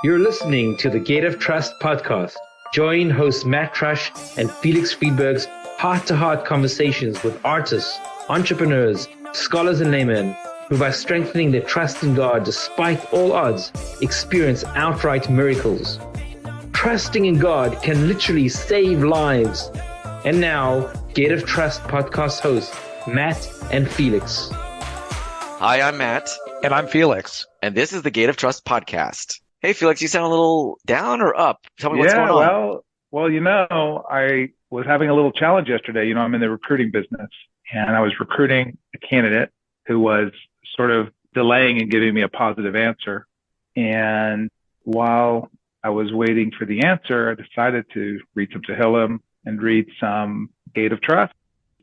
You're listening to the Gate of Trust podcast. Join hosts Matt Trush and Felix Friedberg's heart-to-heart conversations with artists, entrepreneurs, scholars and laymen who, by strengthening their trust in God despite all odds, experience outright miracles. Trusting in God can literally save lives. And now, Gate of Trust podcast hosts Matt and Felix. Hi, I'm Matt. And I'm Felix. And this is the Gate of Trust podcast. Hey, Felix, you sound a little down or up? Tell me what's going on. Well, I was having a little challenge yesterday. I'm in the recruiting business, and I was recruiting a candidate who was sort of delaying and giving me a positive answer. And while I was waiting for the answer, I decided to read some Tehillim and read some Gate of Trust.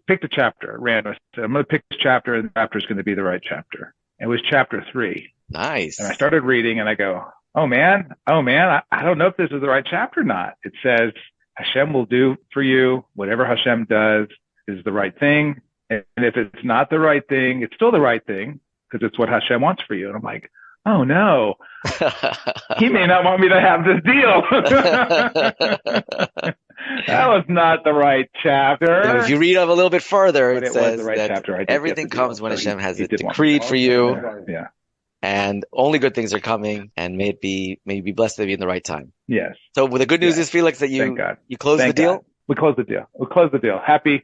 Picked a chapter, random. I said, I'm going to pick this chapter, and the chapter is going to be the right chapter. It was chapter 3. Nice. And I started reading, and I go, oh man, I don't know if this is the right chapter or not. It says, Hashem will do for you whatever Hashem does is the right thing. And if it's not the right thing, it's still the right thing because it's what Hashem wants for you. And I'm like, oh no, he may not want me to have this deal. That was not the right chapter. Now, if you read up a little bit further, it says was the right that chapter. everything comes when Hashem has it decreed for you. Yeah. And only good things are coming, and may you be blessed to be in the right time. Yes. So the good news is, Felix, that you closed the deal? God. We closed the deal. Happy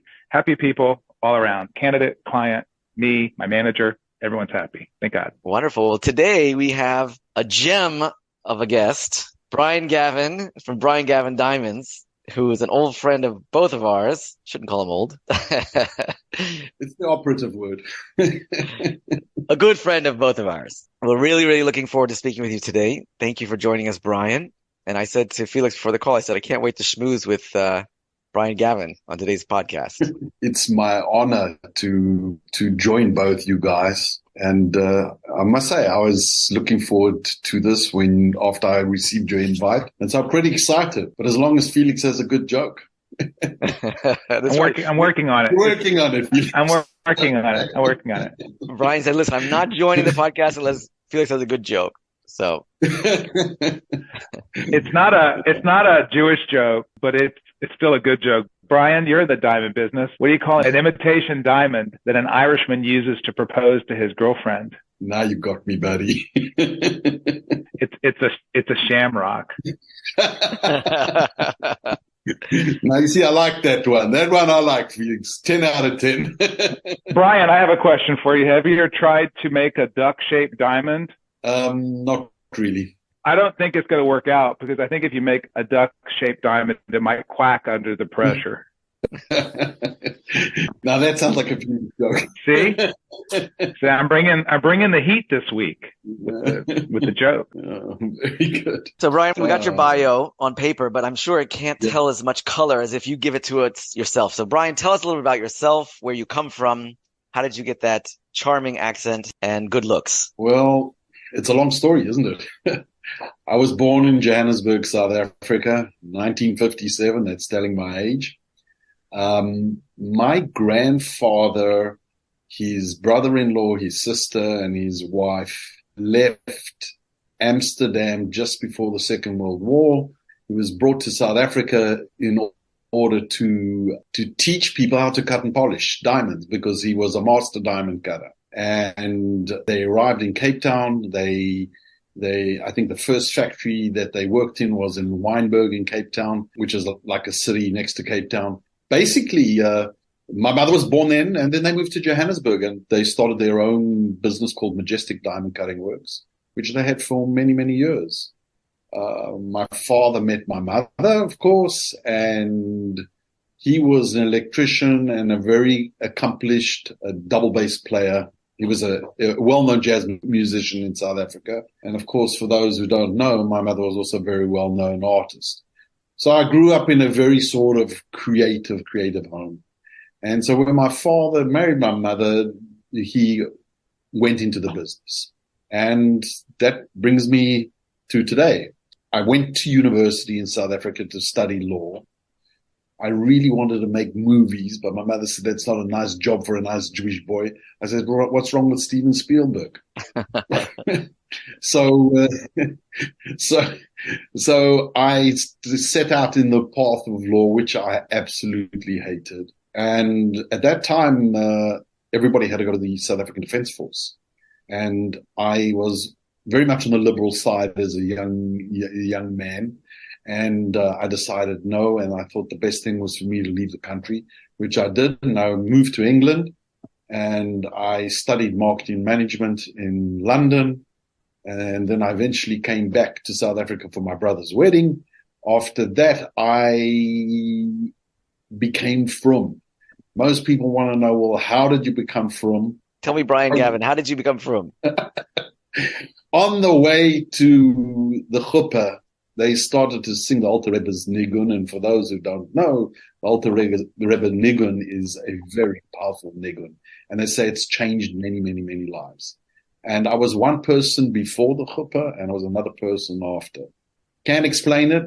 people all around. Candidate, client, me, my manager, everyone's happy. Thank God. Wonderful. Well, today we have a gem of a guest, Brian Gavin from Gavin Diamonds, who is an old friend of both of ours. Shouldn't call him old. It's the operative word. A good friend of both of ours. We're really, really looking forward to speaking with you today. Thank you for joining us, Brian. And I said to Felix before the call, I can't wait to schmooze with Brian Gavin on today's podcast. It's my honor to join both you guys. And I must say, I was looking forward to this after I received your invite. And so I'm pretty excited. But as long as Felix has a good joke. I'm working on it. Working on it, Felix. I'm working on it. Brian said, listen, I'm not joining the podcast unless Felix has a good joke. So it's not a Jewish joke, but it's still a good joke. Brian, you're in the diamond business. What do you call it? An imitation diamond that an Irishman uses to propose to his girlfriend. Now you got me, buddy. It's a shamrock. Now you see, I like that one. That one I like, Felix. 10 out of 10. Brian, I have a question for you. Have you ever tried to make a duck-shaped diamond? Not really. I don't think it's going to work out because I think if you make a duck-shaped diamond, it might quack under the pressure. Now that sounds like a Felix joke. See, I'm bringing the heat this week with the joke. Oh, very good. So Brian, we got your bio on paper, but I'm sure it can't tell as much color as if you give it to us yourself. So Brian, tell us a little bit about yourself, where you come from, how did you get that charming accent and good looks? Well, it's a long story, isn't it? I was born in Johannesburg, South Africa, 1957. That's telling my age. My grandfather, his brother-in-law, his sister, and his wife left Amsterdam just before the Second World War. He was brought to South Africa in order to teach people how to cut and polish diamonds because he was a master diamond cutter. And they arrived in Cape Town. I think the first factory that they worked in was in Wynberg in Cape Town, which is like a city next to Cape Town. Basically, my mother was born then, and then they moved to Johannesburg, and they started their own business called Majestic Diamond Cutting Works, which they had for many, many years. My father met my mother, of course, and he was an electrician and a very accomplished double bass player. He was a well-known jazz musician in South Africa. And of course, for those who don't know, my mother was also a very well-known artist. So I grew up in a very sort of creative home. And so when my father married my mother, he went into the business. And that brings me to today. I went to university in South Africa to study law. I really wanted to make movies, but my mother said that's not a nice job for a nice Jewish boy. I said, well, what's wrong with Steven Spielberg? So, so, so I set out in the path of law, which I absolutely hated. And at that time, everybody had to go to the South African Defence Force. And I was very much on the liberal side as a young man. And I decided no, and I thought the best thing was for me to leave the country, which I did. And I moved to England, and I studied marketing management in London. And then I eventually came back to South Africa for my brother's wedding. After that, I became frum. Most people want to know, well, how did you become frum? Tell me, Brian Gavin, how did you become frum? On the way to the chuppah, they started to sing the Alter Rebbe's Nigun. And for those who don't know, the Alter Rebbe Nigun is a very powerful Nigun. And they say it's changed many, many, many lives. And I was one person before the chuppah, and I was another person after. Can't explain it.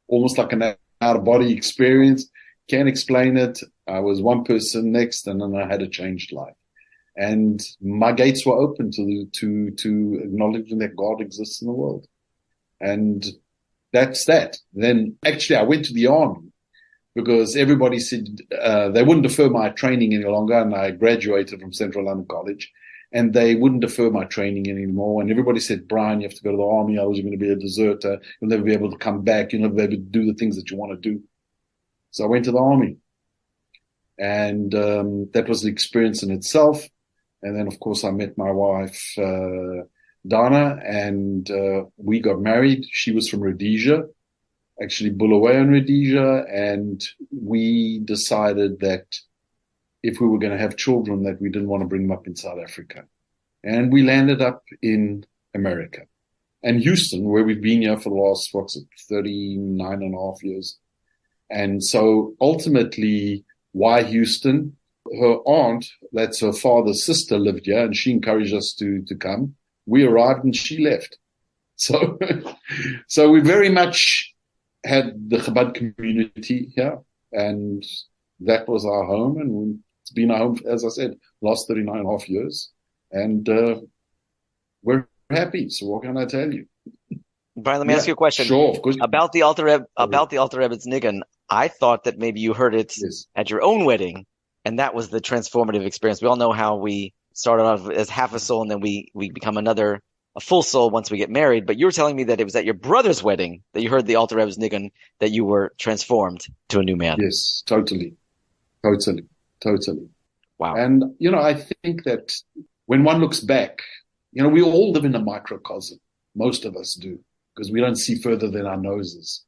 Almost like an out-of-body experience. Can't explain it. I was one person next, and then I had a changed life. And my gates were open to acknowledging that God exists in the world. And that's that. Then actually I went to the army because everybody said they wouldn't defer my training any longer, and I graduated from Central London College. And they wouldn't defer my training anymore. And everybody said, Brian, you have to go to the army. Otherwise, you're going to be a deserter. You'll never be able to come back. You'll never be able to do the things that you want to do. So I went to the army. And that was the experience in itself. And then, of course, I met my wife, Dana, and we got married. She was from Rhodesia, actually Bulawayo in Rhodesia. And we decided that if we were going to have children, that we didn't want to bring them up in South Africa. And we landed up in America and Houston, where we've been here for the last, 39 and a half years. And so ultimately, why Houston? Her aunt, that's her father's sister, lived here, and she encouraged us to come. We arrived and she left. So, so we very much had the Chabad community here, and that was our home. And it's been our home, as I said, last 39 and a half years. And we're happy. So what can I tell you? Brian, let me ask you a question. Sure, of course. About the Alter Rebbe's Nigun. I thought that maybe you heard it at your own wedding, and that was the transformative experience. We all know how we started off as half a soul, and then we become a full soul once we get married. But you were telling me that it was at your brother's wedding that you heard the Alter Rebbe's Nigun, that you were transformed to a new man. Yes, totally. Wow. And, I think that when one looks back, we all live in a microcosm. Most of us do, because we don't see further than our noses.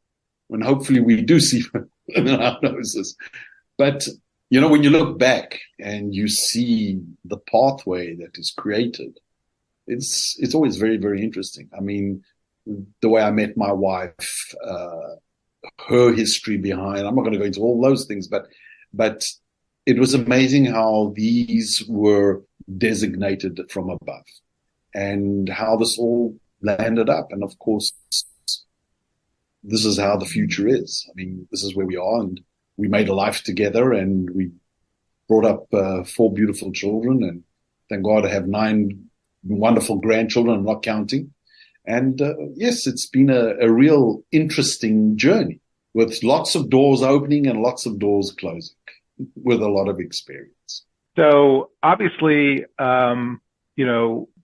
When hopefully we do see further than our noses. But, when you look back and you see the pathway that is created, it's always very, very interesting. I mean, the way I met my wife, her history behind, I'm not going to go into all those things, but it was amazing how these were designated from above and how this all landed up. And of course, this is how the future is. I mean, this is where we are, and we made a life together, and we brought up 4 beautiful children, and thank God I have 9 wonderful grandchildren, I'm not counting. And yes, it's been a real interesting journey with lots of doors opening and lots of doors closing, with a lot of experience. So obviously,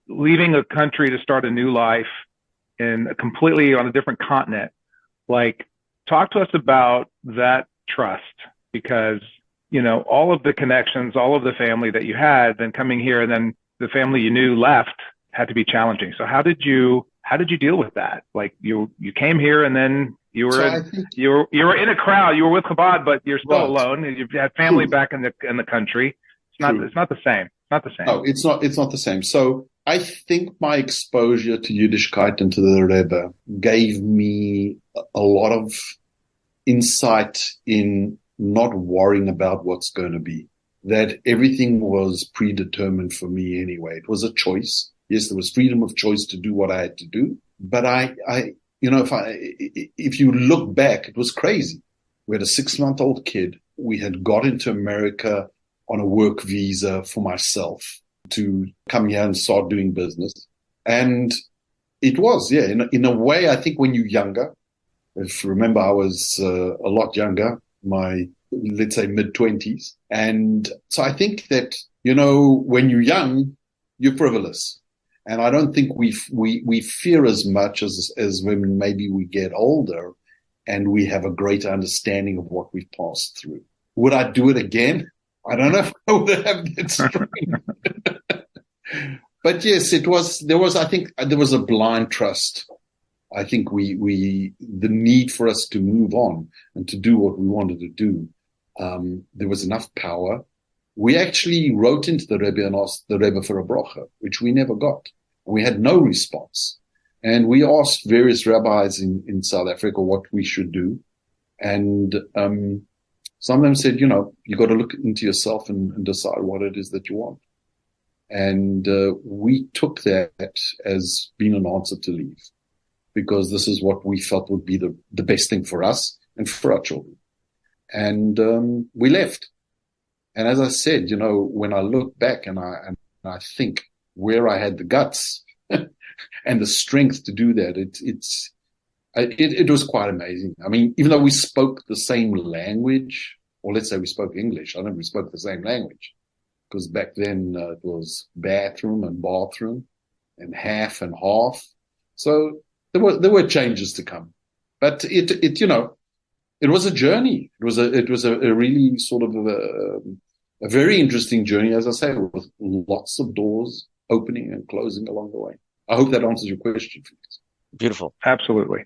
leaving a country to start a new life in completely on a different continent, talk to us about that trust, because, all of the connections, all of the family that you had, then coming here and then the family you knew left had to be challenging. So how did you deal with that? You came here and then you were you were in a crowd. You were with Chabad, but you're still alone. You've had family back in the country. It's not the same. It's not the same. No, it's not the same. So I think my exposure to Yiddishkeit and to the Rebbe gave me a lot of insight in not worrying about what's going to be. That everything was predetermined for me anyway. It was a choice. Yes, there was freedom of choice to do what I had to do. But if you look back, it was crazy. We had a 6-month-old kid. We had got into America on a work visa for myself to come here and start doing business. And It was, yeah. In a way, I think when you're younger, if you remember, I was a lot younger, let's say mid-20s. And so I think that, when you're young, you're frivolous. And I don't think we fear as much as when maybe we get older and we have a greater understanding of what we've passed through. Would I do it again? I don't know if I would have that strength. But yes, I think there was a blind trust. I think the need for us to move on and to do what we wanted to do. There was enough power. We actually wrote into the Rebbe and asked the Rebbe for a bracha, which we never got. We had no response. And we asked various rabbis in South Africa what we should do. And some of them said, you got to look into yourself and decide what it is that you want. And we took that as being an answer to leave, because this is what we felt would be the best thing for us and for our children. And we left. And as I said, when I look back and I think where I had the guts and the strength to do that, it was quite amazing. I mean, even though we spoke the same language, or let's say we spoke English, I don't think we spoke the same language, because back then it was bathroom and bathroom and half and half. So there were changes to come, but it was a journey. It was a really sort of a very interesting journey, as I say, with lots of doors opening and closing along the way. I hope that answers your question, Felix. Beautiful. Absolutely.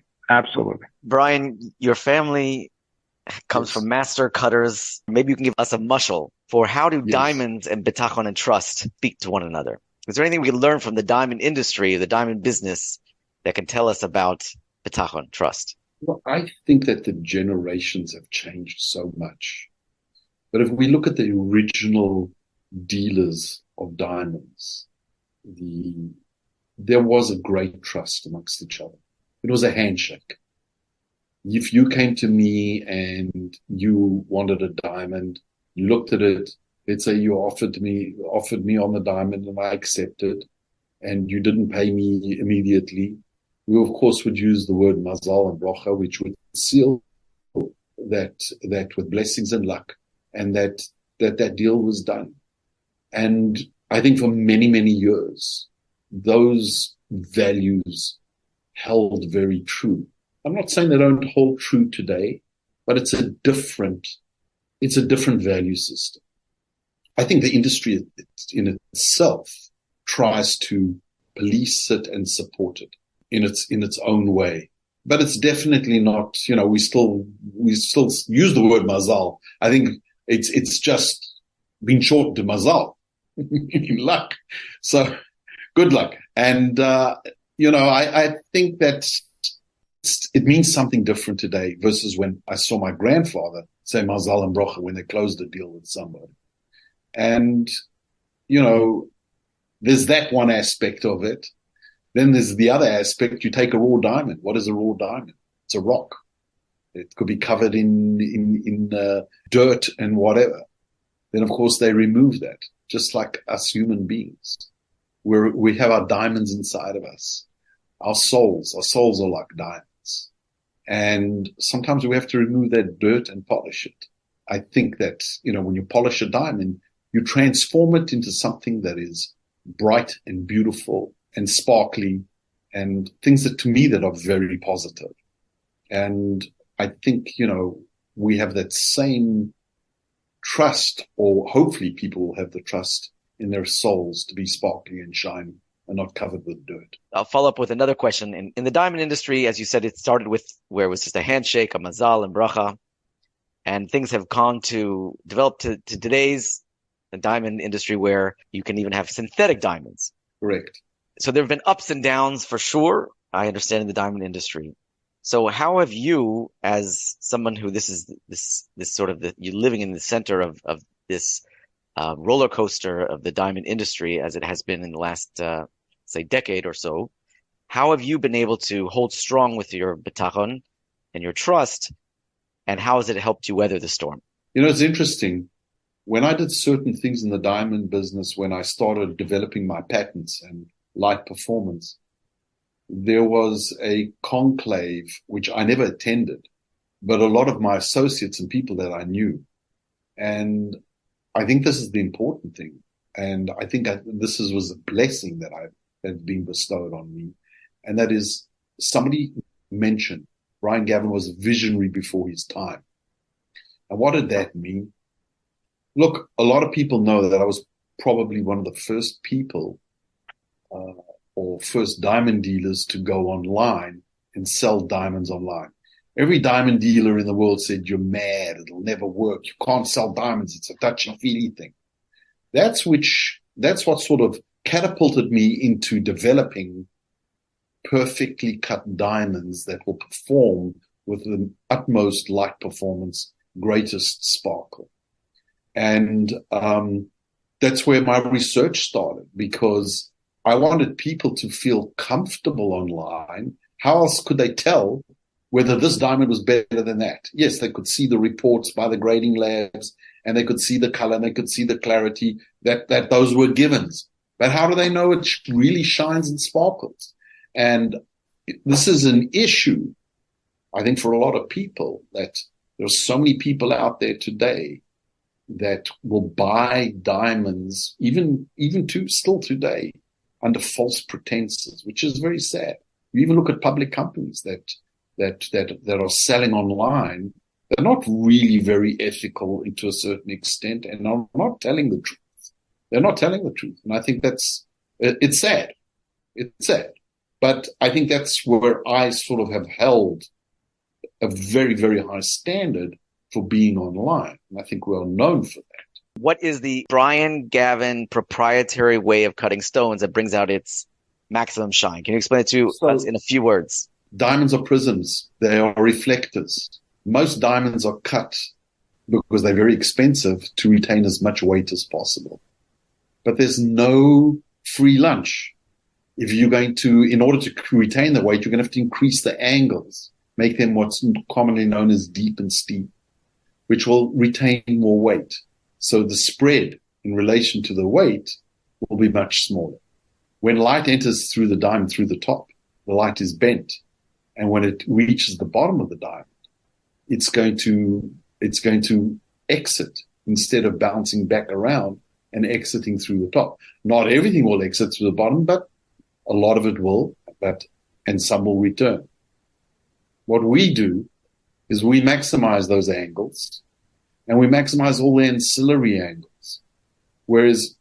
Brian, your family comes from master cutters. Maybe you can give us a mushal for how do diamonds and Bitachon and Trust speak to one another? Is there anything we can learn from the diamond industry, the diamond business, that can tell us about Bitachon Trust? Well, I think that the generations have changed so much. But if we look at the original dealers of diamonds, there was a great trust amongst each other. It was a handshake. If you came to me and you wanted a diamond, you looked at it, let's say you offered me on the diamond and I accepted, and you didn't pay me immediately, we of course would use the word Mazal and Brocho, which would seal that with blessings and luck, and that deal was done. And I think for many, many years, those values held very true. I'm not saying they don't hold true today, but it's a different value system. I think the industry in itself tries to police it and support it in its own way. But it's definitely not, we still use the word mazal. I think it's just been shortened to mazal, luck. So good luck. And, I think that it means something different today versus when I saw my grandfather say Mazal and Brocho when they closed a deal with somebody. And, there's that one aspect of it. Then there's the other aspect. You take a raw diamond. What is a raw diamond? It's a rock. It could be covered in dirt and whatever. Then, of course, they remove that, just like us human beings. We have our diamonds inside of us. Our souls are like diamonds. And sometimes we have to remove that dirt and polish it. I think that, when you polish a diamond, you transform it into something that is bright and beautiful and sparkly and things that are very positive. And I think, we have that same trust, or hopefully people will have the trust in their souls to be sparkly and shiny and not covered with dirt. I'll follow up with another question. In the diamond industry, as you said, it started with where it was just a handshake, a mazal and bracha, and things have developed to today's the diamond industry where you can even have synthetic diamonds. Correct. So there have been ups and downs for sure, I understand, in the diamond industry. So how have you, as someone who this sort of you're living in the center of this roller coaster of the diamond industry as it has been in the last, say, decade or so, how have you been able to hold strong with your bitachon and your trust, and how has it helped you weather the storm? It's interesting. When I did certain things in the diamond business, when I started developing my patents and light performance, there was a conclave, which I never attended, but a lot of my associates and people that I knew. And I think this is the important thing. And I think this was a blessing that had been bestowed on me. And that is, somebody mentioned Brian Gavin was a visionary before his time. And what did that mean? Look, a lot of people know that I was probably one of the first people or first diamond dealers to go online and sell diamonds online. Every diamond dealer in the world said, you're mad, it'll never work, you can't sell diamonds, it's a touchy-feely thing. That's what sort of catapulted me into developing perfectly cut diamonds that will perform with the utmost light performance, greatest sparkle. And that's where my research started, because I wanted people to feel comfortable online. How else could they tell whether this diamond was better than that? Yes, they could see the reports by the grading labs, and they could see the color, and they could see the clarity, that those were givens. But how do they know it really shines and sparkles? And this is an issue, I think, for a lot of people, that there's so many people out there today that will buy diamonds, even still today, under false pretenses, which is very sad. You even look at public companies that are selling online. They're not really very ethical to a certain extent, and are not telling the truth. They're not telling the truth. And I think it's sad. It's sad. But I think that's where I sort of have held a very, very high standard for being online. And I think we're known for that. What is the Brian Gavin proprietary way of cutting stones that brings out its maximum shine? Can you explain it to us in a few words? Diamonds are prisms. They are reflectors. Most diamonds are cut because they're very expensive to retain as much weight as possible. But there's no free lunch. If you're going to, in order to retain the weight, you're going to have to increase the angles, make them what's commonly known as deep and steep, which will retain more weight. So the spread in relation to the weight will be much smaller. When light enters through the diamond, through the top, the light is bent. And when it reaches the bottom of the diamond, it's going to exit instead of bouncing back around and exiting through the top. Not everything will exit through the bottom, but a lot of it will, and some will return. What we do is we maximize those angles, and we maximize all the ancillary angles. Whereas,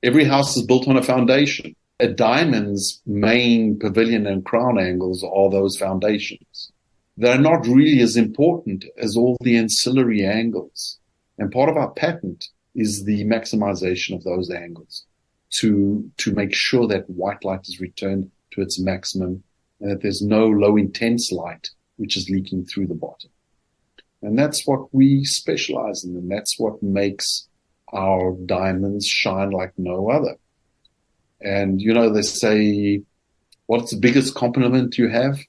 every house is built on a foundation. A diamond's main pavilion and crown angles are those foundations. They're not really as important as all the ancillary angles. And part of our patent is the maximization of those angles to make sure that white light is returned to its maximum and that there's no low intense light which is leaking through the bottom. And that's what we specialize in, and that's what makes our diamonds shine like no other. And, they say, what's the biggest compliment you have?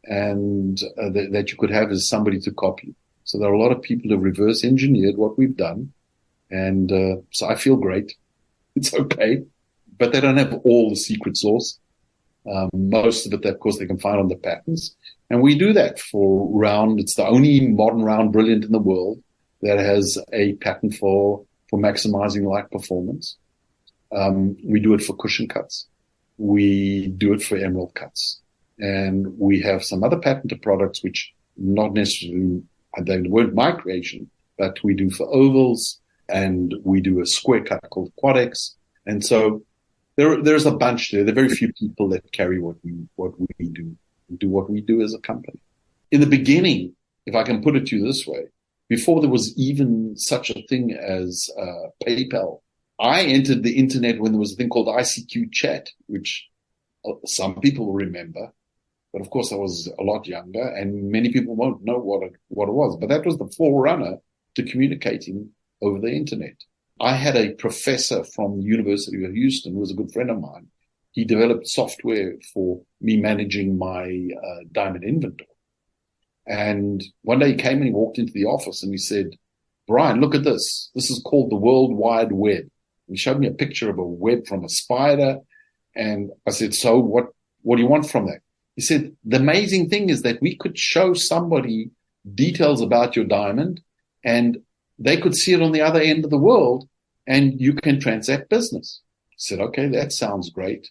And that you could have is somebody to copy. So there are a lot of people who have reverse engineered what we've done. And so I feel great. It's okay. But they don't have all the secret sauce. Most of it, of course, they can find on the patents. And we do that for round. It's the only modern round brilliant in the world that has a patent for maximizing light performance. We do it for cushion cuts. We do it for emerald cuts. And we have some other patented products which not necessarily, they weren't my creation, but we do for ovals, and we do a square cut called Quadex. And so there's a bunch there. There are very few people that carry what we do what we do as a company. In the beginning, if I can put it to you this way, before there was even such a thing as PayPal, I entered the internet when there was a thing called ICQ chat, which some people will remember. But of course, I was a lot younger, and many people won't know what it was. But that was the forerunner to communicating over the internet. I had a professor from the University of Houston who was a good friend of mine. He developed software for me managing my diamond inventory. And one day he came and he walked into the office and he said, "Brian, look at this. This is called the World Wide Web." He showed me a picture of a web from a spider. And I said, "So what what do you want from that? He said, the amazing thing is that we could show somebody details about your diamond and they could see it on the other end of the world and you can transact business. I said, okay, that sounds great.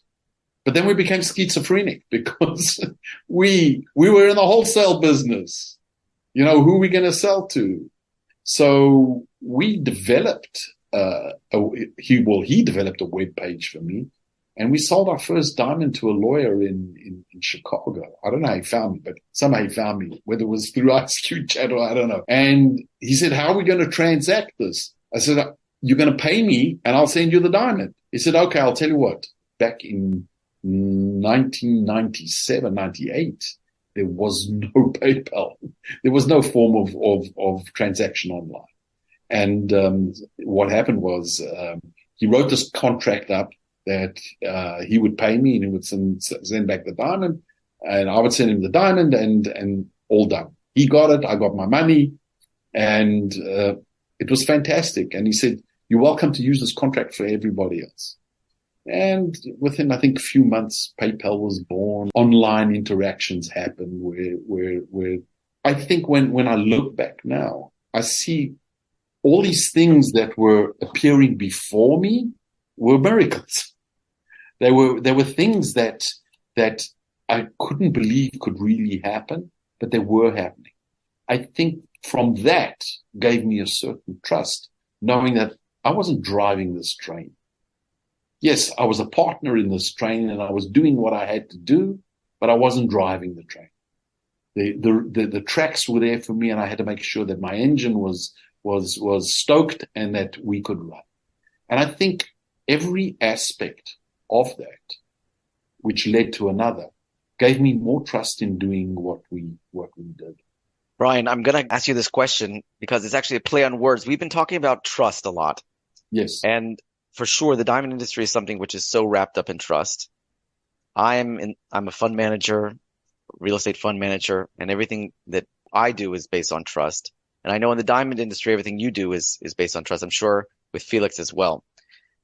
But then we became schizophrenic because we were in the wholesale business. You know, who are we going to sell to? So we developed, he developed a web page for me, and we sold our first diamond to a lawyer in Chicago. I don't know how he found me, but somehow he found me, whether it was through ICQ chat or I don't know. And he said, how are we going to transact this? I said, you're going to pay me and I'll send you the diamond. He said, okay, I'll tell you what, back in 1997, 98, there was no PayPal. There was no form of transaction online. And what happened was he wrote this contract up that he would pay me and he would send back the diamond, and I would send him the diamond, and all done. He got it, I got my money, and it was fantastic. And he said, you're welcome to use this contract for everybody else. And within, I think, a few months, PayPal was born. Online interactions happened where I think when I look back now, I see all these things that were appearing before me were miracles. They were things that I couldn't believe could really happen, but they were happening. I think from that gave me a certain trust, knowing that I wasn't driving this train. Yes, I was a partner in this train and I was doing what I had to do, but I wasn't driving the train. The tracks were there for me, and I had to make sure that my engine was stoked and that we could run. And I think every aspect of that, which led to another, gave me more trust in doing what we did. Brian, I'm going to ask you this question because it's actually a play on words. We've been talking about trust a lot. Yes. And for sure, the diamond industry is something which is so wrapped up in trust. I'm a fund manager, real estate fund manager, and everything that I do is based on trust. And I know in the diamond industry, everything you do is based on trust. I'm sure with Felix as well.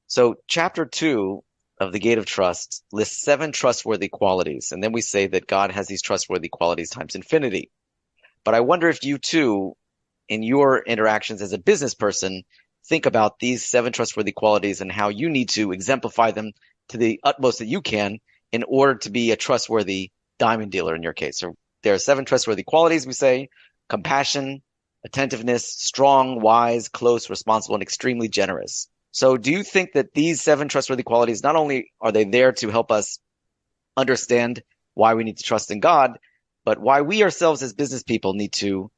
So chapter 2 of the Gate of Trust lists 7 trustworthy qualities. And then we say that God has these trustworthy qualities times infinity. But I wonder if you too, in your interactions as a business person, think about these 7 trustworthy qualities and how you need to exemplify them to the utmost that you can in order to be a trustworthy diamond dealer in your case. So there are 7 trustworthy qualities, we say: compassion, attentiveness, strong, wise, close, responsible, and extremely generous. So do you think that these 7 trustworthy qualities, not only are they there to help us understand why we need to trust in God, but why we ourselves as business people need to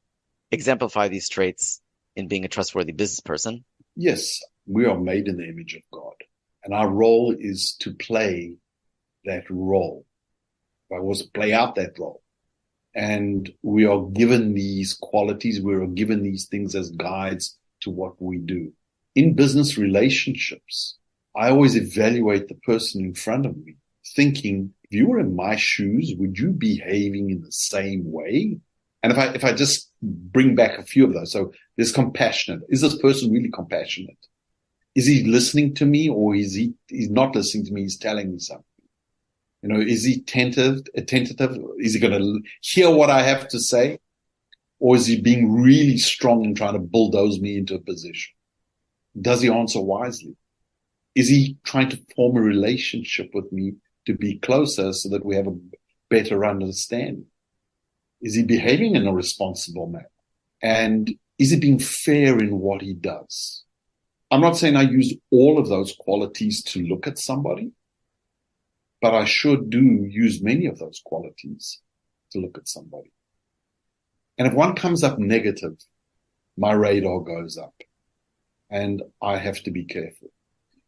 exemplify these traits in being a trustworthy business person? Yes, we are made in the image of God, and our role is to play that role. I was play out that role. And we are given these qualities, we are given these things as guides to what we do. In business relationships, I always evaluate the person in front of me, thinking, if you were in my shoes, would you be behaving in the same way? And if I just bring back a few of those, so there's compassionate. Is this person really compassionate? Is he listening to me, or he's not listening to me? He's telling me something. You know, is he attentive? Is he going to hear what I have to say? Or is he being really strong and trying to bulldoze me into a position? Does he answer wisely? Is he trying to form a relationship with me to be closer so that we have a better understanding? Is he behaving in a responsible manner? And is he being fair in what he does? I'm not saying I use all of those qualities to look at somebody, but I sure do use many of those qualities to look at somebody. And if one comes up negative, my radar goes up and I have to be careful.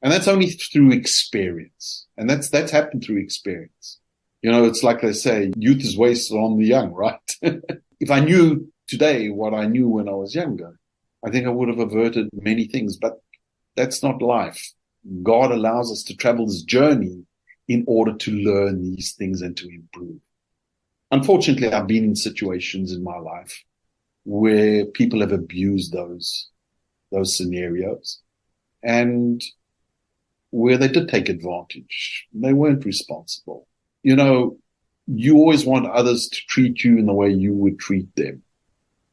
And that's only through experience. And that's happened through experience. You know, it's like they say, youth is wasted on the young, right? If I knew today what I knew when I was younger, I think I would have averted many things, but that's not life. God allows us to travel this journey in order to learn these things and to improve. Unfortunately, I've been in situations in my life where people have abused those scenarios and where they did take advantage. They weren't responsible. you know, you always want others to treat you in the way you would treat them.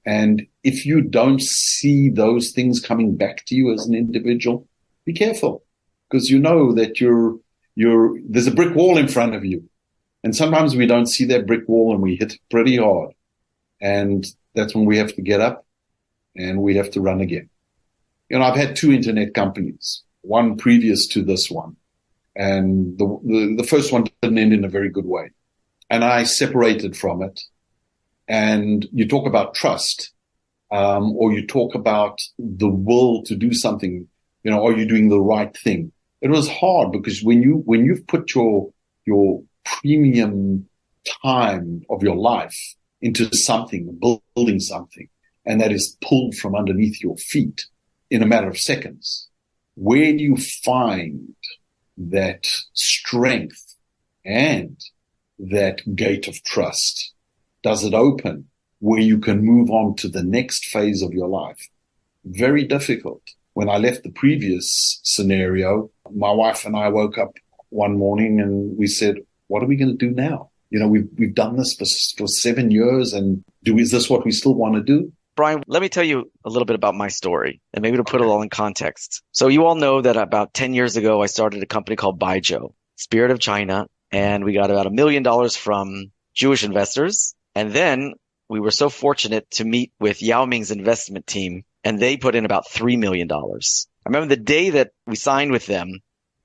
And if you don't see those things coming back to you as an individual, be careful, because you know that there's a brick wall in front of you. And sometimes we don't see that brick wall and we hit it pretty hard. And that's when we have to get up and we have to run again. I've had 2 internet companies, one previous to this one. And the first one didn't end in a very good way. And I separated from it. And you talk about trust, or you talk about the will to do something, are you doing the right thing? It was hard because when you've put your premium time of your life into something, building something, and that is pulled from underneath your feet in a matter of seconds, where do you find that strength and that gate of trust? Does it open where you can move on to the next phase of your life? Very difficult. When I left the previous scenario, my wife and I woke up one morning and we said, what are we going to do now? We've done this for 7 years, and is this what we still want to do? Brian, let me tell you a little bit about my story, and maybe to put it all in context. So you all know that about 10 years ago, I started a company called Baijiu, Spirit of China, and we got about $1 million from Jewish investors. And then we were so fortunate to meet with Yao Ming's investment team, and they put in about $3 million. I remember the day that we signed with them,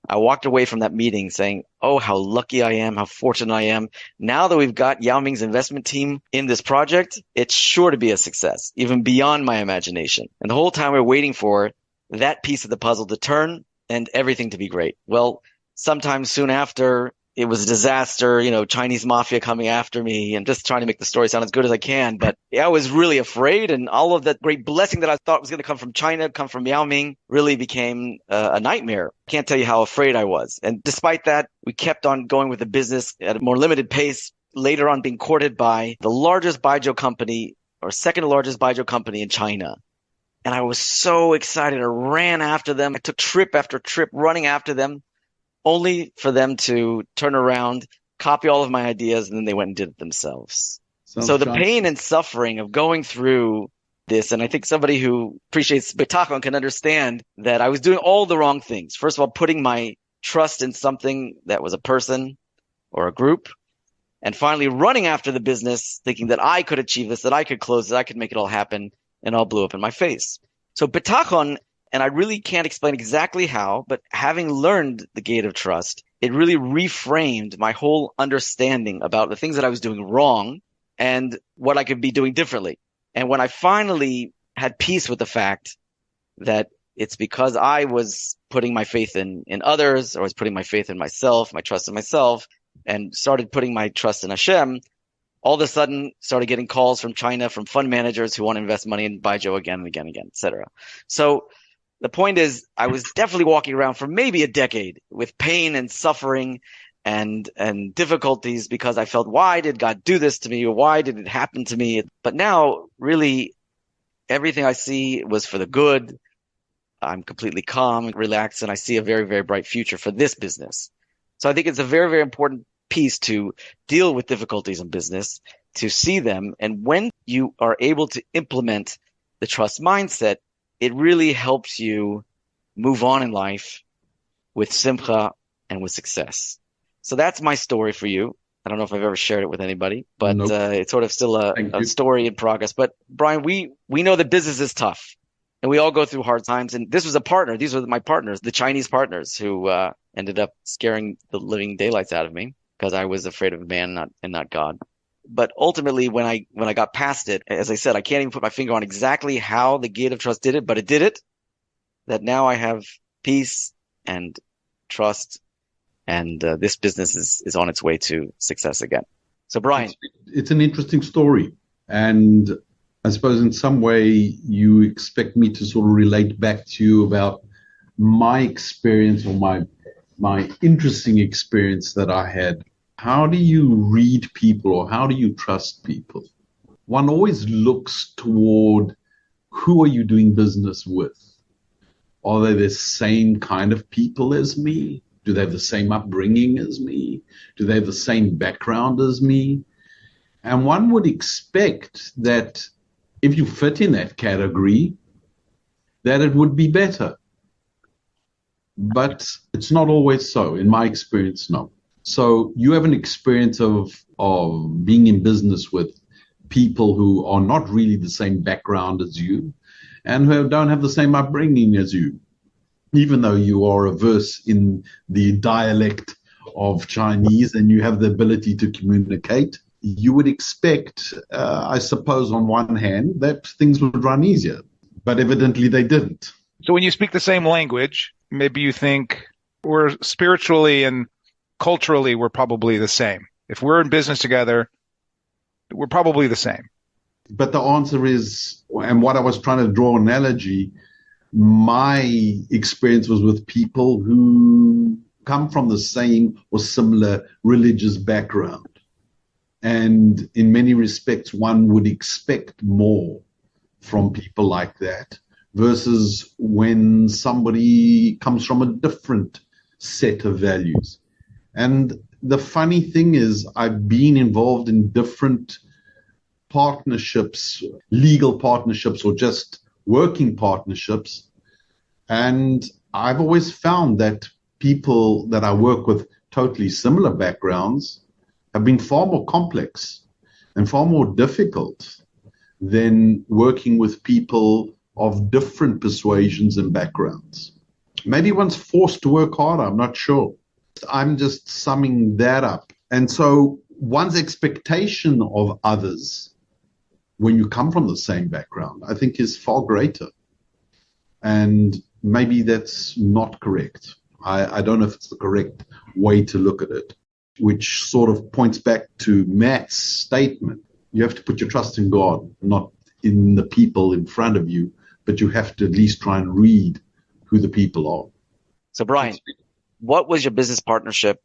I walked away from that meeting saying, oh, how lucky I am, how fortunate I am. Now that we've got Yao Ming's investment team in this project, it's sure to be a success, even beyond my imagination. And the whole time we're waiting for that piece of the puzzle to turn and everything to be great. Well, sometime soon after, it was a disaster, Chinese mafia coming after me and just trying to make the story sound as good as I can. But I was really afraid, and all of that great blessing that I thought was going to come from China, come from Yao Ming, really became a nightmare. I can't tell you how afraid I was. And despite that, we kept on going with the business at a more limited pace, later on being courted by the largest baijiu company, or second largest baijiu company in China. And I was so excited. I ran after them. I took trip after trip running after them, only for them to turn around, copy all of my ideas, and then they went and did it themselves. So the pain and suffering of going through this, and I think somebody who appreciates Bitachon can understand that I was doing all the wrong things. First of all, putting my trust in something that was a person or a group, and finally running after the business, thinking that I could achieve this, that I could close it, I could make it all happen, and all blew up in my face. So Bitachon, and I really can't explain exactly how, but having learned the gate of trust, it really reframed my whole understanding about the things that I was doing wrong and what I could be doing differently. And when I finally had peace with the fact that it's because I was putting my faith in others, or I was putting my faith in myself, my trust in myself, and started putting my trust in Hashem, all of a sudden started getting calls from China, from fund managers who want to invest money in Baijiu again and again and again, et cetera. So the point is, I was definitely walking around for maybe a decade with pain and suffering and difficulties, because I felt, why did God do this to me? Or why did it happen to me? But now, really, everything I see was for the good. I'm completely calm and relaxed, and I see a very, very bright future for this business. So I think it's a very, very important piece to deal with difficulties in business, to see them. And when you are able to implement the trust mindset, it really helps you move on in life with simcha and with success. So that's my story for you. I don't know if I've ever shared it with anybody, but Nope. It's sort of still a story in progress. But Brian, we know that business is tough, and we all go through hard times. And this was a partner. These were my partners, the Chinese partners, who ended up scaring the living daylights out of me because I was afraid of man and not God. But ultimately, when I got past it, as I said, I can't even put my finger on exactly how the gate of trust did it, but it did it. That now I have peace and trust, and this business is on its way to success again. So, Brian, it's an interesting story, and I suppose in some way you expect me to sort of relate back to you about my experience, or my interesting experience that I had. How do you read people, or how do you trust people? One always looks toward, who are you doing business with? Are they the same kind of people as me? Do they have the same upbringing as me? Do they have the same background as me? And one would expect that if you fit in that category, that it would be better. But it's not always so. In my experience, no. So you have an experience of being in business with people who are not really the same background as you and who don't have the same upbringing as you, even though you are averse in the dialect of Chinese and you have the ability to communicate. You would expect, I suppose, on one hand, that things would run easier, but evidently they didn't. So when you speak the same language, maybe you think we're spiritually and culturally, we're probably the same. If we're in business together, we're probably the same. But the answer is, and what I was trying to draw an analogy, my experience was with people who come from the same or similar religious background. And in many respects, one would expect more from people like that versus when somebody comes from a different set of values. And the funny thing is, I've been involved in different partnerships, legal partnerships, or just working partnerships. And I've always found that people that I work with totally similar backgrounds have been far more complex and far more difficult than working with people of different persuasions and backgrounds. Maybe one's forced to work harder, I'm not sure. I'm just summing that up. And so one's expectation of others when you come from the same background, I think, is far greater. And maybe that's not correct. I don't know if it's the correct way to look at it, which sort of points back to Matt's statement. You have to put your trust in God, not in the people in front of you, but you have to at least try and read who the people are. So, Brian, what was your business partnership?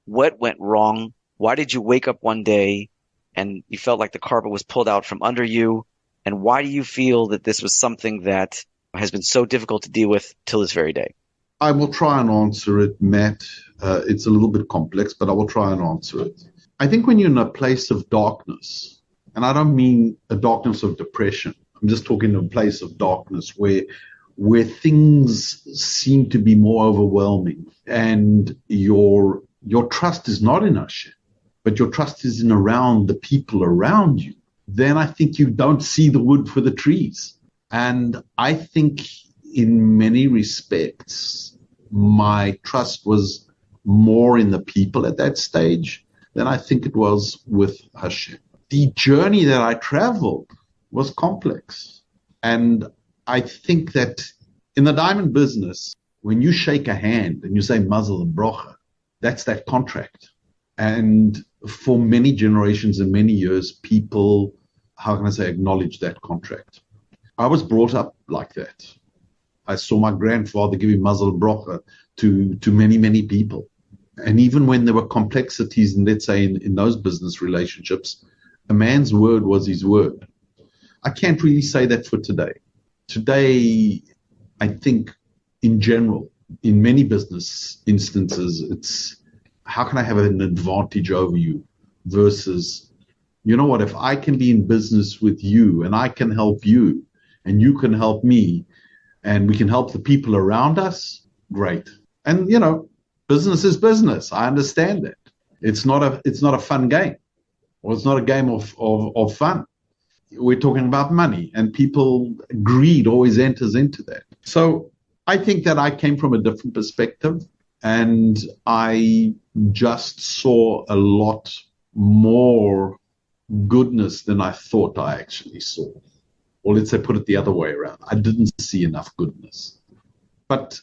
What went wrong? Why did you wake up one day and you felt like the carpet was pulled out from under you? And why do you feel that this was something that has been so difficult to deal with till this very day? I will try and answer it, Matt. It's a little bit complex, but I will try and answer it. I think when you're in a place of darkness, and I don't mean a darkness of depression, I'm just talking a place of darkness where things seem to be more overwhelming and your trust is not in Hashem, but your trust is in around the people around you, then I think you don't see the wood for the trees. And I think in many respects, my trust was more in the people at that stage than I think it was with Hashem. The journey that I traveled was complex. And I think that in the diamond business, when you shake a hand and you say Mazal and Brocho, that's that contract. And for many generations and many years, people, how can I say, acknowledge that contract. I was brought up like that. I saw my grandfather giving Mazal and Brocho to many, many people. And even when there were complexities, and let's say in those business relationships, a man's word was his word. I can't really say that for today. Today, I think in general, in many business instances, it's how can I have an advantage over you versus, you know what, if I can be in business with you and I can help you and you can help me and we can help the people around us, great. And, you know, business is business. I understand that. It's not a fun game, or it's not a game of fun. We're talking about money, and greed always enters into that. So I think that I came from a different perspective, and I just saw a lot more goodness than I thought I actually saw. Or let's say, put it the other way around. I didn't see enough goodness. But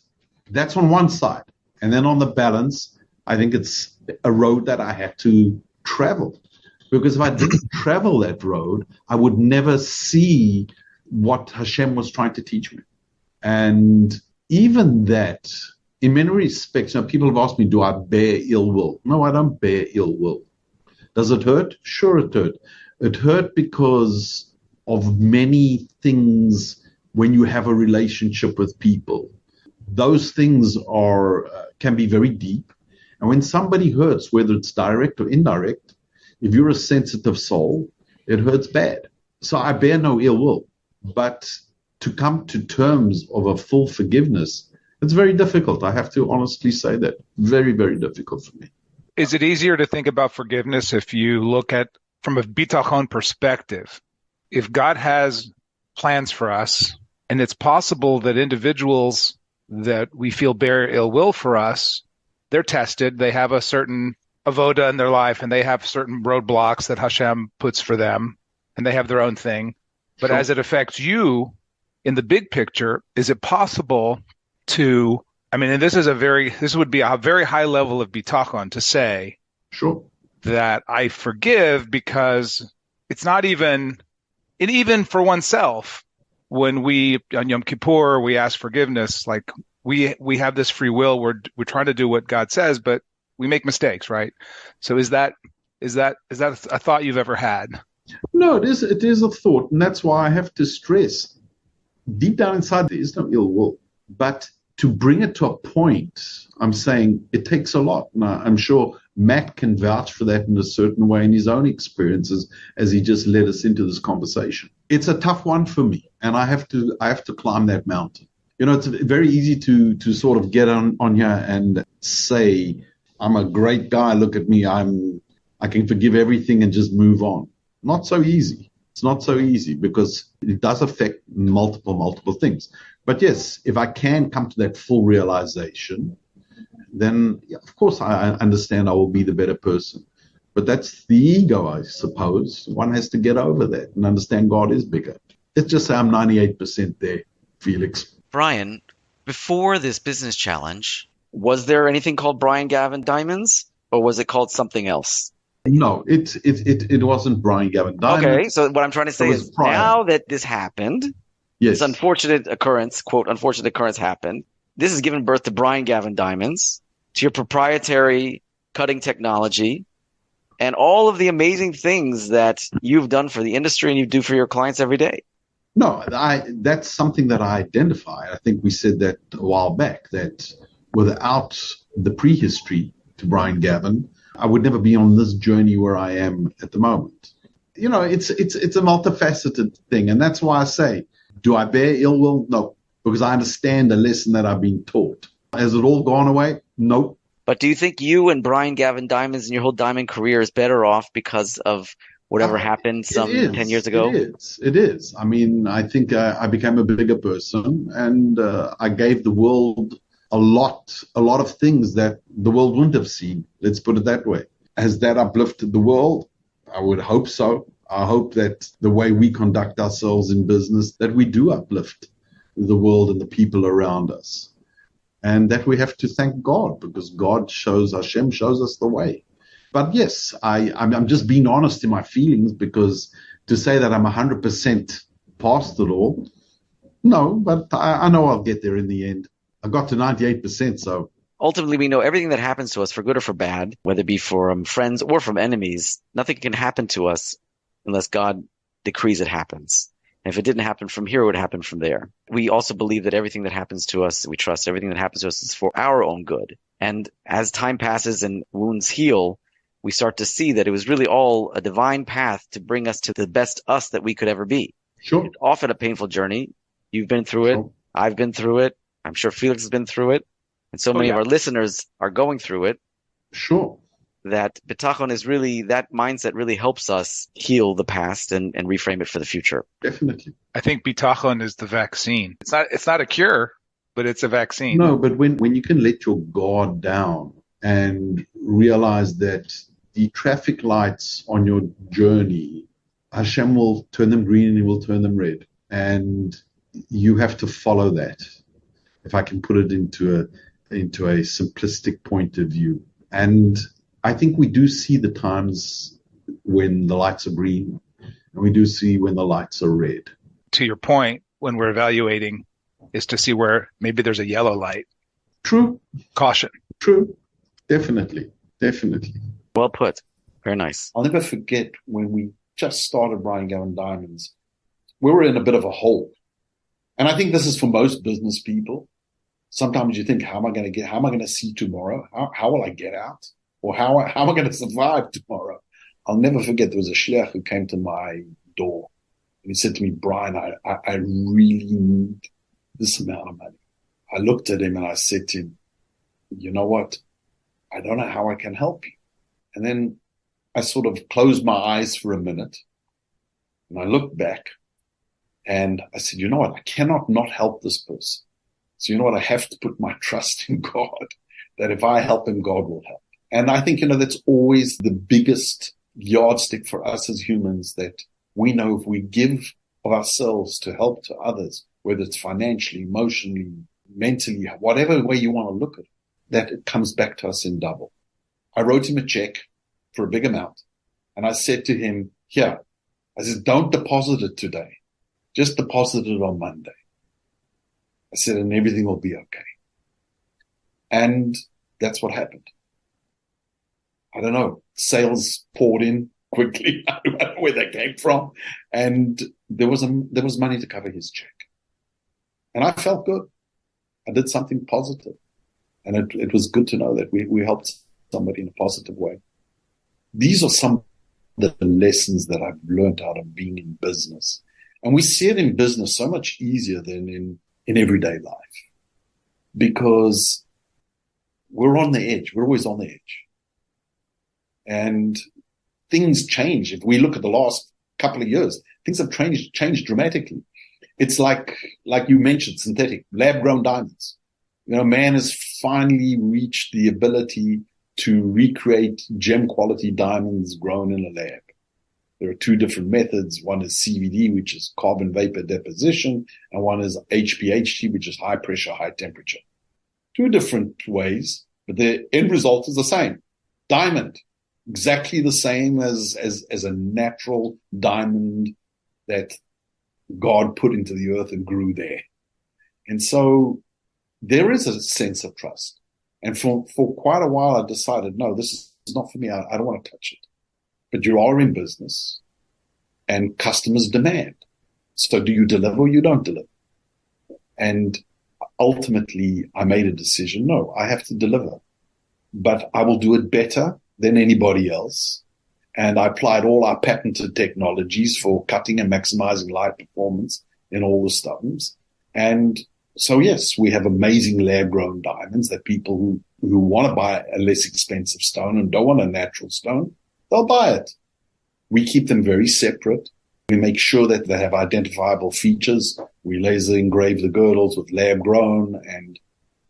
that's on one side. And then on the balance, I think it's a road that I had to travel. Because if I didn't travel that road, I would never see what Hashem was trying to teach me. And even that, in many respects, people have asked me, do I bear ill will? No, I don't bear ill will. Does it hurt? Sure, it hurt. It hurt because of many things when you have a relationship with people. those things are can be very deep. And when somebody hurts, whether it's direct or indirect, if you're a sensitive soul, it hurts bad. So I bear no ill will. But to come to terms of a full forgiveness, it's very difficult. I have to honestly say that. Very, very difficult for me. Is it easier to think about forgiveness if you look at from a Bitachon perspective? If God has plans for us, and it's possible that individuals that we feel bear ill will for us, they're tested, they have a certain avoda in their life, and they have certain roadblocks that Hashem puts for them, and they have their own thing. But Sure. as it affects you in the big picture, is it possible to, I mean, and this would be a very high level of bitachon to say Sure. that I forgive because it's not even, and even for oneself, when we, on Yom Kippur, we ask forgiveness, like we have this free will, we're trying to do what God says, but we make mistakes, right? So is that a thought you've ever had? No, it is a thought, and that's why I have to stress, deep down inside, there is no ill will. But to bring it to a point, I'm saying it takes a lot. Now, I'm sure Matt can vouch for that in a certain way in his own experiences as he just led us into this conversation. It's a tough one for me, and I have to climb that mountain. You know, it's very easy to sort of get on here and say, I'm a great guy, look at me, I can forgive everything and just move on. Not so easy. It's not so easy because it does affect multiple things. But yes, if I can come to that full realization, then yeah, of course I understand I will be the better person. But that's the ego, I suppose. One has to get over that and understand God is bigger. Let's just say I'm 98% there, Felix. Brian, before this business challenge, was there anything called Brian Gavin Diamonds, or was it called something else? No, it wasn't Brian Gavin Diamonds. Okay, so what I'm trying to say is prior. now that this happened, Yes. this unfortunate occurrence, quote, unfortunate occurrence happened, this has given birth to Brian Gavin Diamonds, to your proprietary cutting technology, and all of the amazing things that you've done for the industry and you do for your clients every day. No, that's something that I identify. I think we said that a while back, that without the prehistory to Brian Gavin, I would never be on this journey where I am at the moment. You know, it's a multifaceted thing. And that's why I say, do I bear ill will? No, because I understand the lesson that I've been taught. Has it all gone away? Nope. But do you think you and Brian Gavin Diamonds and your whole diamond career is better off because of whatever happened 10 years ago? It is. I mean, I think I became a bigger person, and I gave the world a lot of things that the world wouldn't have seen. Let's put it that way. Has that uplifted the world? I would hope so. I hope that the way we conduct ourselves in business, that we do uplift the world and the people around us. And that we have to thank God, because Hashem shows us the way. But yes, I'm just being honest in my feelings, because to say that I'm 100% past it all, no, but I know I'll get there in the end. I got to 98%, so. Ultimately, we know everything that happens to us, for good or for bad, whether it be from friends or from enemies, nothing can happen to us unless God decrees it happens. And if it didn't happen from here, it would happen from there. We also believe that everything that happens to us, we trust everything that happens to us is for our own good. And as time passes and wounds heal, we start to see that it was really all a divine path to bring us to the best us that we could ever be. Sure. It's often a painful journey. You've been through it. Sure. I've been through it. I'm sure Felix has been through it. And so many of our listeners are going through it. Sure. That Bitachon is really, that mindset really helps us heal the past and reframe it for the future. Definitely. I think Bitachon is the vaccine. It's not a cure, but it's a vaccine. No, but when you can let your guard down and realize that the traffic lights on your journey, Hashem will turn them green and he will turn them red. And you have to follow that, if I can put it into a simplistic point of view. And I think we do see the times when the lights are green, and we do see when the lights are red. To your point, when we're evaluating, is to see where maybe there's a yellow light. True. Caution. True. Definitely. Well put. Very nice. I'll never forget when we just started Brian Gavin Diamonds. We were in a bit of a hole. And I think this is for most business people. Sometimes you think, how am I going to see tomorrow? How will I get out? Or how am I going to survive tomorrow? I'll never forget there was a shliach who came to my door and he said to me, Brian, I really need this amount of money. I looked at him and I said to him, you know what? I don't know how I can help you. And then I sort of closed my eyes for a minute and I looked back and I said, you know what? I cannot not help this person. So you know what? I have to put my trust in God that if I help him, God will help. And I think, that's always the biggest yardstick for us as humans, that we know if we give of ourselves to help to others, whether it's financially, emotionally, mentally, whatever way you want to look at it, that it comes back to us in double. I wrote him a check for a big amount and I said to him, here, I said, don't deposit it today. Just deposit it on Monday. I said, and everything will be okay. And that's what happened. I don't know. Sales poured in quickly. I don't know where they came from. And there was money to cover his check. And I felt good. I did something positive. And it was good to know that we helped somebody in a positive way. These are some of the lessons that I've learned out of being in business. And we see it in business so much easier than in everyday life, because we're on the edge. We're always on the edge. And things change. If we look at the last couple of years, things have changed dramatically. It's like you mentioned, synthetic, lab-grown diamonds. Man has finally reached the ability to recreate gem quality diamonds grown in a lab. There are two different methods. One is CVD, which is carbon vapor deposition, and one is HPHT, which is high pressure, high temperature. Two different ways, but the end result is the same. Diamond, exactly the same as a natural diamond that God put into the earth and grew there. And so there is a sense of trust. And for quite a while, I decided, no, this is not for me. I don't want to touch it. But you are in business and customers demand. So do you deliver or you don't deliver? And ultimately, I made a decision. No, I have to deliver, but I will do it better than anybody else. And I applied all our patented technologies for cutting and maximizing light performance in all the stones. And so, yes, we have amazing lab-grown diamonds that people who want to buy a less expensive stone and don't want a natural stone, they'll buy it. We keep them very separate. We make sure that they have identifiable features. We laser engrave the girdles with lab-grown, and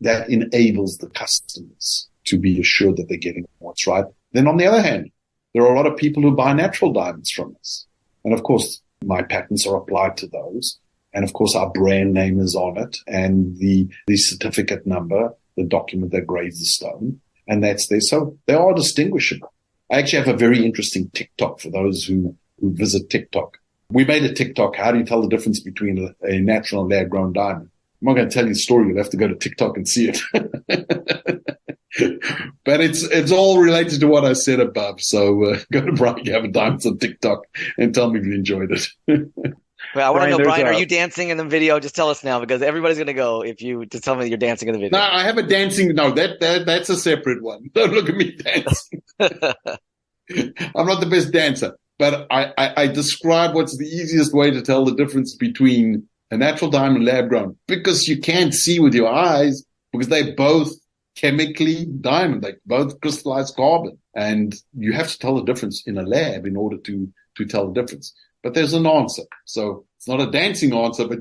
that enables the customers to be assured that they're getting what's right. Then on the other hand, there are a lot of people who buy natural diamonds from us. And of course, my patents are applied to those. And of course, our brand name is on it, and the certificate number, the document that grades the stone, and that's there. So they are distinguishable. I actually have a very interesting TikTok for those who visit TikTok. We made a TikTok. How do you tell the difference between a natural and lab-grown diamond? I'm not going to tell you the story. You'll have to go to TikTok and see it. But it's all related to what I said above. So go to Brian Gavin Diamonds on TikTok and tell me if you enjoyed it. Well, I want to know, Brian, are you dancing in the video? Just tell us now, because everybody's going to go if you just tell me that you're dancing in the video. No, I have a dancing. No, that's a separate one. Don't look at me dancing. I'm not the best dancer, but I describe what's the easiest way to tell the difference between a natural diamond and lab grown, because you can't see with your eyes, because they're both chemically diamond, they both crystallize carbon, and you have to tell the difference in a lab in order to tell the difference. But there's an answer. So it's not a dancing answer, but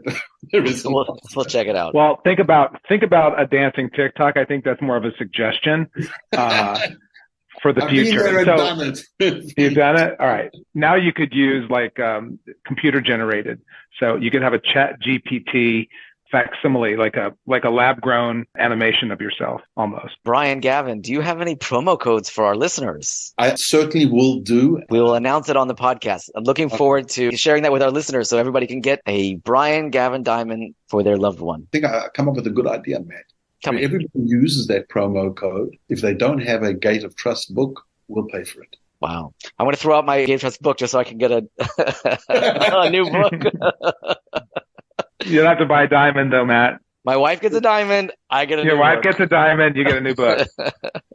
there is an answer. We'll check it out. Well, think about a dancing TikTok. I think that's more of a suggestion for the future. I've been there and done it. You've done it? All right. Now you could use computer generated. So you could have a Chat GPT facsimile, like a lab grown animation of yourself almost. Brian, Gavin, do you have any promo codes for our listeners? I certainly will do. We will announce it on the podcast. I'm looking forward to sharing that with our listeners so everybody can get a Brian Gavin diamond for their loved one. I think I come up with a good idea, Matt. Everybody uses that promo code. If they don't have a Gate of Trust book, we'll pay for it. Wow. I'm going to throw out my Gate of Trust book just so I can get a new book. You don't have to buy a diamond though, Matt. My wife gets a diamond. I get a Your new wife book. gets a diamond. You get a new book.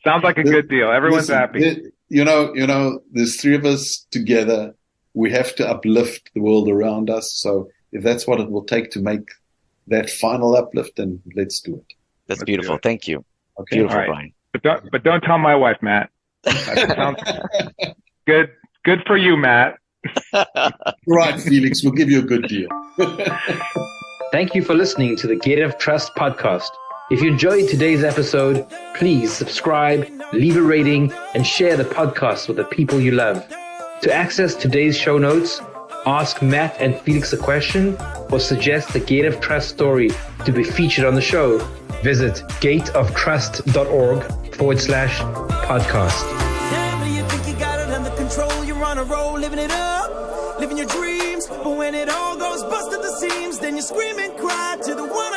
Sounds like a good deal. Everyone's Listen, happy. there's three of us together. We have to uplift the world around us. So if that's what it will take to make that final uplift, then let's do it. That's Let's beautiful. do it. Thank you. Okay. Beautiful, All right. Brian. But don't tell my wife, Matt. That sounds good. Good for you, Matt. Right, Felix, we'll give you a good deal. Thank you for listening to the Gate of Trust podcast. If you enjoyed today's episode, please subscribe, leave a rating, and share the podcast with the people you love. To access today's show notes, ask Matt and Felix a question, or suggest the Gate of Trust story to be featured on the show, visit gateoftrust.org/podcast. Family, you think you got it under control. You're on a roll, living it up, living your dreams. But when it all goes bust at the seams, then you scream and cry to the one